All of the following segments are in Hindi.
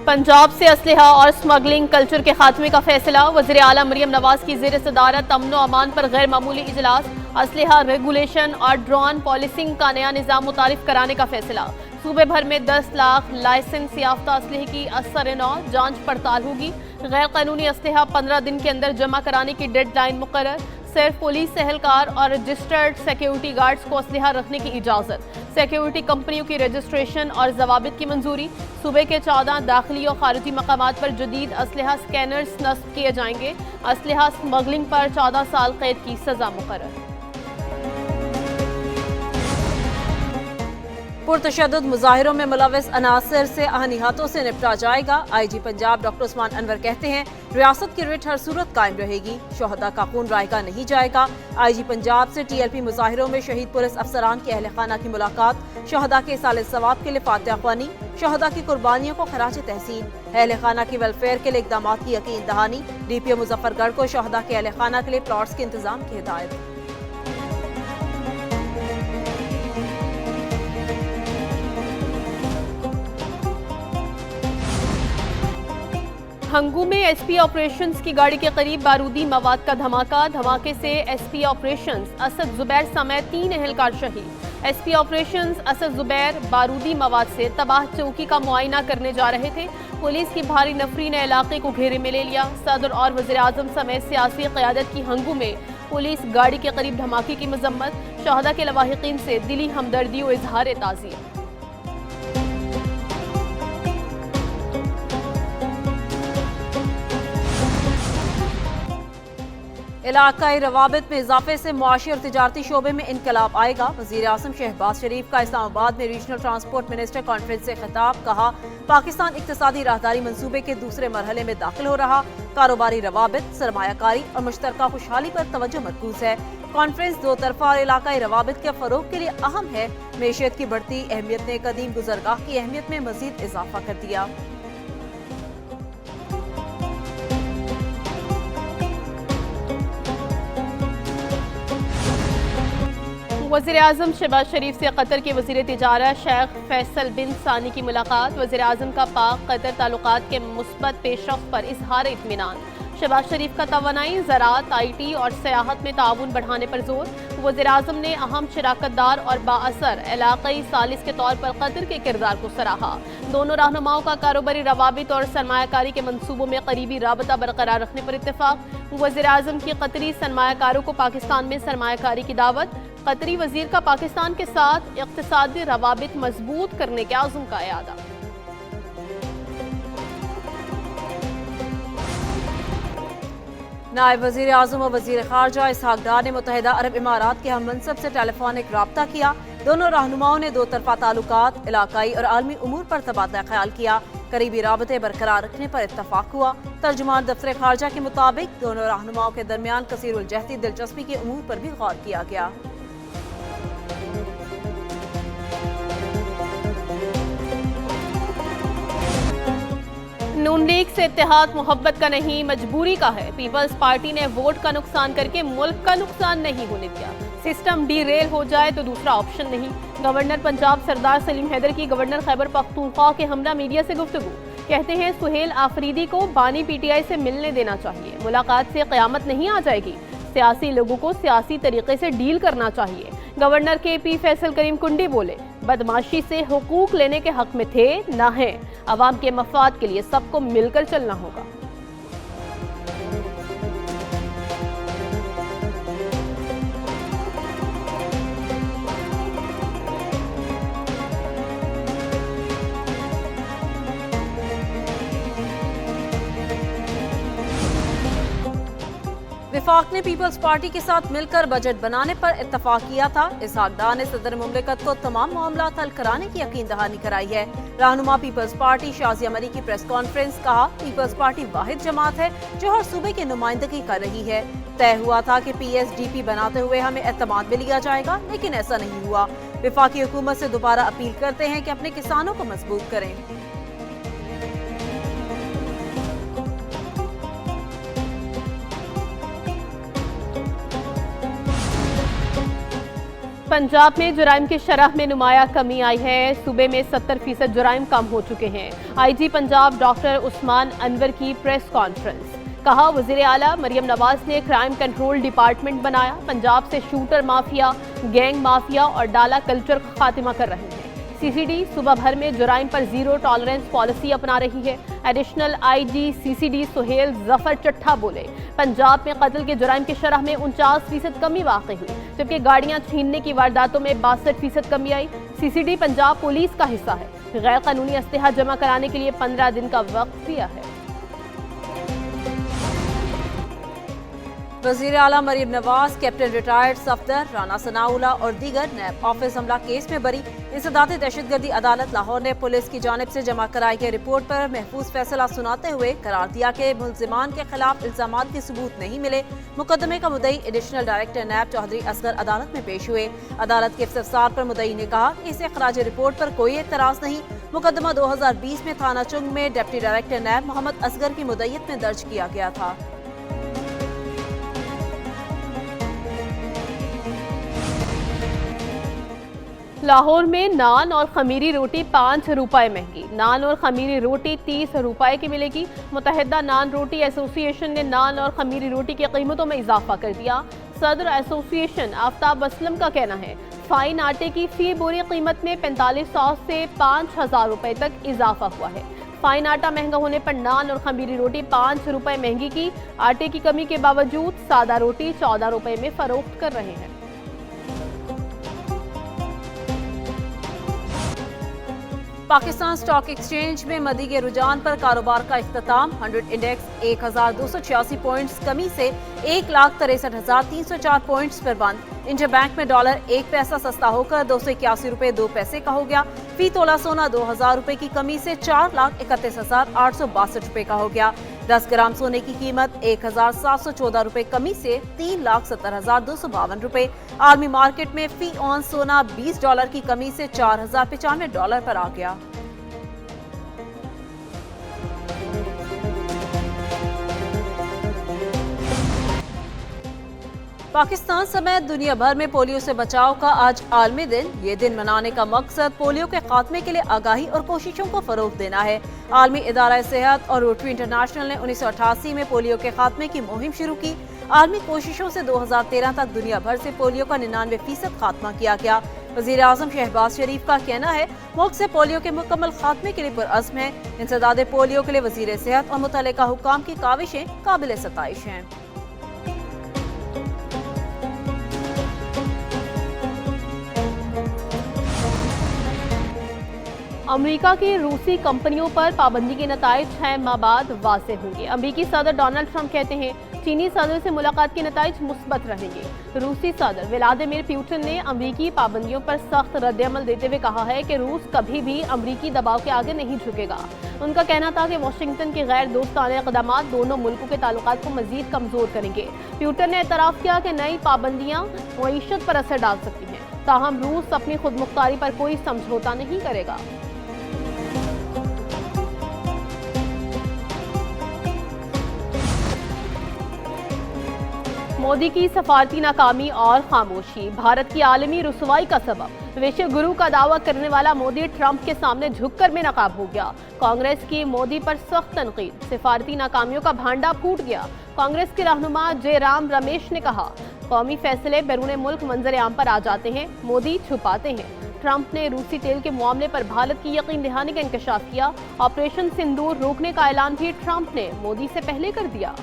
पंजाब से असलहा और स्मगलिंग कल्चर के खात्मे का फैसला। वज़ीर आला मरियम नवाज की ज़ेर सदारत अमन व अमान पर गैर मामूली इजलास। असलहा रेगुलेशन और ड्रोन पॉलिसिंग का नया निज़ाम मुतारिफ कराने का फैसला। सूबे भर में 10 लाख लाइसेंस याफ्ता असलहे की असर नौ जांच पड़ताल होगी। गैर कानूनी असलहा 15 दिन के अंदर जमा कराने की डेडलाइन मुकर्रर। सिर्फ पुलिस एहलकार और रजिस्टर्ड सिक्योरिटी गार्ड्स को असलहा रखने की इजाज़त। सिक्योरिटी कंपनियों की रजिस्ट्रेशन और जवाबित की मंजूरी। सूबे के 14 दाखिली और खारिजी मकामात पर जदीद असलहा स्कैनर्स नस्ब किए जाएंगे। असलहा स्मगलिंग पर 14 साल कैद की सजा मुकर्रर। पुरतशद्दुद मुजाहिरों में मुलव्वस अनासर से आहनियातों से निपटा जाएगा। IG पंजाब डॉक्टर उस्मान अनवर कहते हैं, रियासत की रिट हर सूरत कायम रहेगी, शोहदा का खून रायगा नहीं जाएगा। IG पंजाब से TLP मुजाहिरों में शहीद पुलिस अफसरान के अहल खाना की मुलाकात। शोहदा के साल सवाब के लिए फातिहा ख्वानी। शोहदा की कुर्बानियों को खराज तहसीन। अहल खाना की वेलफेयर के लिए इकदाम की यकीन दहानी। DPO मुजफ्फरगढ़ को शोहदा के अहल खाना के लिए प्लॉट्स के इंतजाम की हिदायत। हंगू में SP ऑपरेशंस की गाड़ी के करीब बारूदी मवाद का धमाका। धमाके से SP ऑपरेशंस असद जुबैर समेत 3 एहलकार शहीद। SP ऑपरेशंस असद जुबैर बारूदी मवाद से तबाह चौकी का मुआयना करने जा रहे थे। पुलिस की भारी नफरी ने इलाके को घेरे में ले लिया। सदर और वज़ीर आज़म समेत सियासी क़यादत की हंगू में पुलिस गाड़ी के करीब धमाके की मजम्मत। शहदा के लवाहिकीन से दिली हमदर्दी और इजहार ताज़ियत। इलाकाई रवाबित में इजाफे से मुआशी और तिजारती शोबे में इनकलाब आएगा। वज़ीर आज़म शहबाज शरीफ का इस्लामाबाद में रीजनल ट्रांसपोर्ट मिनिस्टर कॉन्फ्रेंस से खिताब। कहा, पाकिस्तान इक्तिसादी राहदारी मंसूबे के दूसरे मरहले में दाखिल हो रहा। कारोबारी रवाबित, सरमायाकारी और मुश्तरका खुशहाली पर तवज्जो मरकूज है। कॉन्फ्रेंस दो तरफा और इलाकाई रवाबित के फरोग के लिए अहम है। मेशियत की बढ़ती अहमियत ने कदीम गुजरगाह की अहमियत में मजीद इजाफा कर दिया। वज़ीर आज़म शहबाज शरीफ से कतर के वज़ीर तिजारत शेख फैसल बिन सानी की मुलाकात। वज़ीर आज़म का पाक कतर ताल्लुकात के मुस्बत पेशरफ्त पर इजहार इत्मीनान। शहबाज शरीफ का तवानाई, ज़राअत, IT और सियाहत में ताउन बढ़ाने पर जोर। वज़ीर आज़म ने अहम शराकतदार और बाअसर इलाक़ाई सालिस के तौर पर कतर के किरदार को सराहा। दोनों रहनुमाओं का कारोबारी रवाबित और सरमायाकारी के मनसूबों में करीबी राबता बरकरार रखने पर इत्तेफाक। वज़ीर आज़म की कतरी सरमायाकारों को पाकिस्तान में सरमायाकारी की दावत। कतरी वज़ीर का पाकिस्तान के साथ इक़्तिसादी रवाबित मजबूत करने के आज़म का इरादा। नायब वज़ीर आज़म और वज़ीर ख़ारजा इसहाक़ डार ने मुत्तहिदा अरब इमारात के हम मनसब से टेलीफोनिक राब्ता किया। दोनों रहनुमाओं ने दो तरफा ताल्लुकात, इलाकाई और आलमी उमूर पर तबादला ख्याल किया। करीबी राबते बरकरार रखने पर इत्तफाक हुआ। तर्जुमान दफ्तर ख़ारजा के मुताबिक दोनों रहनुमाओं के दरमियान कसीरुल जहती दिलचस्पी के उमूर पर भी गौर किया गया। नून लीग से इत्तेहाद मोहब्बत का नहीं, मजबूरी का है। पीपल्स पार्टी ने वोट का नुकसान करके मुल्क का नुकसान नहीं होने दिया। सिस्टम डीरेल हो जाए तो दूसरा ऑप्शन नहीं। गवर्नर पंजाब सरदार सलीम हैदर की गवर्नर खैबर पख्तूनख्वा के हमरा मीडिया से गुफ्तगू। कहते हैं, सुहेल आफरीदी को बानी PTI से मिलने देना चाहिए। मुलाकात से क़यामत नहीं आ जाएगी। सियासी लोगों को सियासी तरीके से डील करना चाहिए। गवर्नर KP फैसल करीम कुंडी बोले, बदमाशी से हुकूक लेने के हक में थे, ना है। अवाम के मफाद के लिए सबको मिलकर चलना होगा। वफाक ने पीपल्स पार्टी के साथ मिलकर बजट बनाने पर इत्तफाक किया था। इसहाक़ डार ने सदर मुमलिकत को तमाम मामला हल कराने की यकीन दहानी कराई है। रहनुमा पीपल्स पार्टी शाजिया मरी की प्रेस कॉन्फ्रेंस। कहा, पीपल्स पार्टी वाहिद जमात है जो हर सूबे की नुमाइंदगी कर रही है। तय हुआ था कि PSDP बनाते हुए हमें एतमाद में लिया जाएगा, लेकिन ऐसा नहीं हुआ। वफाकी हुकूमत से दोबारा अपील करते हैं कि अपने किसानों को मजबूत करें। पंजाब में जुराइम की शरह में नुमाया कमी आई है। सूबे में 70% जुराइम कम हो चुके हैं। आईजी पंजाब डॉक्टर उस्मान अनवर की प्रेस कॉन्फ्रेंस। कहा, वज़ीर आला मरियम नवाज ने क्राइम कंट्रोल डिपार्टमेंट बनाया। पंजाब से शूटर माफिया, गैंग माफिया और डाला कल्चर का खात्मा कर रहे हैं। सीसीडी सूबा भर में जुराइम पर जीरो टॉलरेंस पॉलिसी अपना रही है। Additional IG CCD Suhail Zafar Chattha बोले, पंजाब में कत्ल के जुराइम की शरह में 49% कमी वाक़ई हुई, जबकि गाड़ियां छीनने की वारदातों में 62% कमी आई। सीसीडी पंजाब पुलिस का हिस्सा है। गैर कानूनी असलहा जमा कराने के लिए 15 दिन का वक्त दिया है। वज़ीर आला मरियम नवाज, कैप्टन रिटायर्ड सफदर राना सनाउल्लाह और दीगर नैब ऑफिस हमला केस में बरी। इंसदाद दहशतगर्दी अदालत लाहौर ने पुलिस की जानिब से जमा कराई गई रिपोर्ट पर महफूज फैसला सुनाते हुए करार दिया कि मुल्जिमान के खिलाफ इल्जामात के सबूत नहीं मिले। मुकदमे का मुद्दई additional director NAB Chaudhry Asghar अदालत में पेश हुए। अदालत के इफ्तिसार पर मुद्दई ने कहा कि इसे खराज रिपोर्ट पर कोई एतराज नहीं। मुकदमा 2020 में थाना चुंग में deputy director NAB Mohammad Asghar की मुद्दईयत में दर्ज किया गया था। लाहौर में नान और खमीरी रोटी 5 रुपए महंगी। नान और खमीरी रोटी 30 रुपए की मिलेगी। मुत्तहिदा नान रोटी एसोसिएशन ने नान और खमीरी रोटी की कीमतों में इजाफा कर दिया। सदर एसोसिएशन आफ्ताब असलम का कहना है, फाइन आटे की फी बोरी कीमत में 4500 से 5000 रुपए तक इजाफा हुआ है। फाइन आटा महंगा होने पर नान और खमीरी रोटी 5 रुपए महंगी की। आटे की कमी के बावजूद सादा रोटी 14 रुपए में फरोख्त कर रहे हैं। पाकिस्तान स्टॉक एक्सचेंज में मदी के रुझान पर कारोबार का इख्तिताम। 100 इंडेक्स 1286 पॉइंट्स कमी से 1,63,304 पॉइंट्स पर बंद। इंटरबैंक में डॉलर 1 पैसा सस्ता होकर 281 रुपए 2 पैसे का हो गया। फी तोला सोना 2000 रुपए की कमी से 4,31,862 रुपए का हो गया। 10 ग्राम सोने की कीमत 1,714 रुपए कमी से 3,70,252 रुपए। आर्मी मार्केट में फी ऑन सोना $20 की कमी से $4,095 पर आ गया। पाकिस्तान समेत दुनिया भर में पोलियो से बचाव का आज आलमी दिन। ये दिन मनाने का मकसद पोलियो के खात्मे के लिए आगाही और कोशिशों को फरोग देना है। आलमी इदारा सेहत और रोटरी इंटरनेशनल ने 1988 में पोलियो के खात्मे की मुहिम शुरू की। आलमी कोशिशों से 2013 तक दुनिया भर से पोलियो का 99% खात्मा किया गया। वज़ीर आज़म शहबाज शरीफ का कहना है, मुल्क से पोलियो के मुकम्मल खात्मे के लिए पुरअज़्म है। इंसदाद पोलियो के लिए वज़ीर सेहत और मुतल्लिका हुक्काम की काविशें काबिल सताइश हैं। अमेरिका की रूसी कंपनियों पर पाबंदी के नताइज 6 माह बाद वाज़े होंगे। अमेरिकी सदर डोनाल्ड ट्रंप कहते हैं, चीनी सदर से मुलाकात के नताइज मुस्बत रहेंगे। रूसी सदर व्लादिमीर पुतिन ने अमेरिकी पाबंदियों पर सख्त रद्दअमल देते हुए कहा है कि रूस कभी भी अमेरिकी दबाव के आगे नहीं झुकेगा। उनका कहना था कि वाशिंगटन के गैर दोस्ताना इक़दामात दोनों मुल्कों के ताल्लुकात को मजीद कमजोर करेंगे। पुतिन ने एतराफ़ किया कि नई पाबंदियां मईशत पर असर डाल सकती हैं, ताहम रूस अपनी खुद मुख्तारी पर कोई समझौता नहीं करेगा। मोदी की सफारती नाकामी और खामोशी भारत की आलमी रुसवाई का सबब। विश्व गुरु का दावा करने वाला मोदी ट्रंप के सामने झुककर बेनकाब हो गया। कांग्रेस की मोदी पर सख्त तनकीद। सिफारती नाकामियों का भांडा फूट गया। कांग्रेस के रहनुमा जयराम रमेश ने कहा, कौमी फैसले बैरून मुल्क मंजर आम पर आ जाते हैं, मोदी छुपाते हैं। ट्रंप ने रूसी तेल के मामले पर भारत की यकीन दहानी का इंकशाफ किया। ऑपरेशन सिंदूर रोकने का ऐलान भी ट्रंप ने मोदी से पहले कर दिया।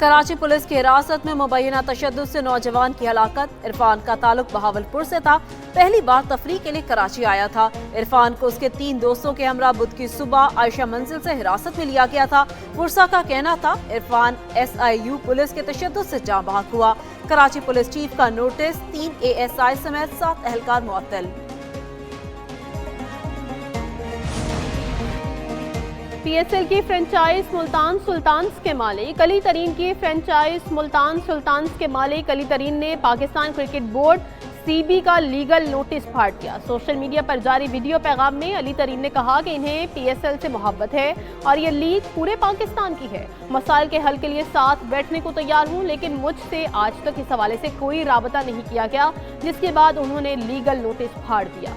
कराची पुलिस की हिरासत में मुबैना तशद्दुद से नौजवान की हलाकत। इरफान का ताल्लुक बहावलपुर से था। पहली बार तफरीह के लिए कराची आया था। इरफान को उसके 3 दोस्तों के हमरा बुध की सुबह आयशा मंजिल से हिरासत में लिया गया था। पुरसा का कहना था, इरफान SIU पुलिस के तशद्दुद से जाँ बहक हुआ। कराची पुलिस चीफ का नोटिस, 3 ASI समेत 7 एहलकार मुअत्तल। PSL की फ्रेंचाइज मुल्तान सुल्तान्स के मालिक अली तरीन की फ्रेंचाइज मुल्तान सुल्तान्स के मालिक अली तरीन ने पाकिस्तान क्रिकेट बोर्ड सीबी का लीगल नोटिस फाड़ दिया। सोशल मीडिया पर जारी वीडियो पैगाम में अली तरीन ने कहा कि इन्हें पीएसएल से मोहब्बत है और ये लीग पूरे पाकिस्तान की है। मसाइल के हल के लिए साथ बैठने को तैयार हूं, लेकिन मुझसे आज तक इस हवाले से कोई राबता नहीं किया गया, जिसके बाद उन्होंने लीगल नोटिस फाड़ दिया।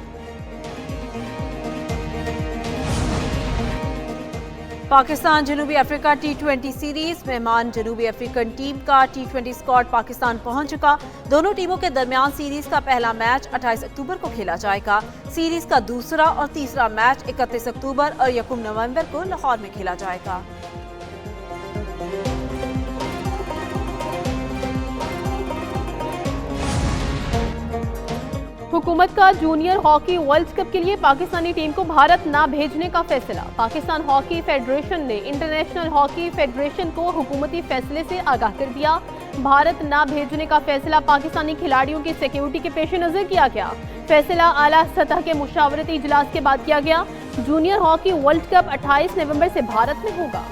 पाकिस्तान जनूबी अफ्रीका T20 सीरीज मेहमान जनूबी अफ्रीकन टीम का T20 स्क्वाड पाकिस्तान पहुंच चुका। दोनों टीमों के दरमियान सीरीज का पहला मैच 28 अक्टूबर को खेला जाएगा। सीरीज का दूसरा और तीसरा मैच 31 अक्टूबर और 1 नवंबर को लाहौर में खेला जाएगा। हुकूमत का जूनियर हॉकी वर्ल्ड कप के लिए पाकिस्तानी टीम को भारत ना भेजने का फैसला। पाकिस्तान हॉकी फेडरेशन ने इंटरनेशनल हॉकी फेडरेशन को हुकूमती फैसले से आगाह कर दिया। भारत ना भेजने का फैसला पाकिस्तानी खिलाड़ियों की सिक्योरिटी के पेश नजर किया गया। फैसला आला सतह के मुशावरती इजलास के बाद किया गया। जूनियर हॉकी वर्ल्ड कप 28 नवंबर से भारत में होगा।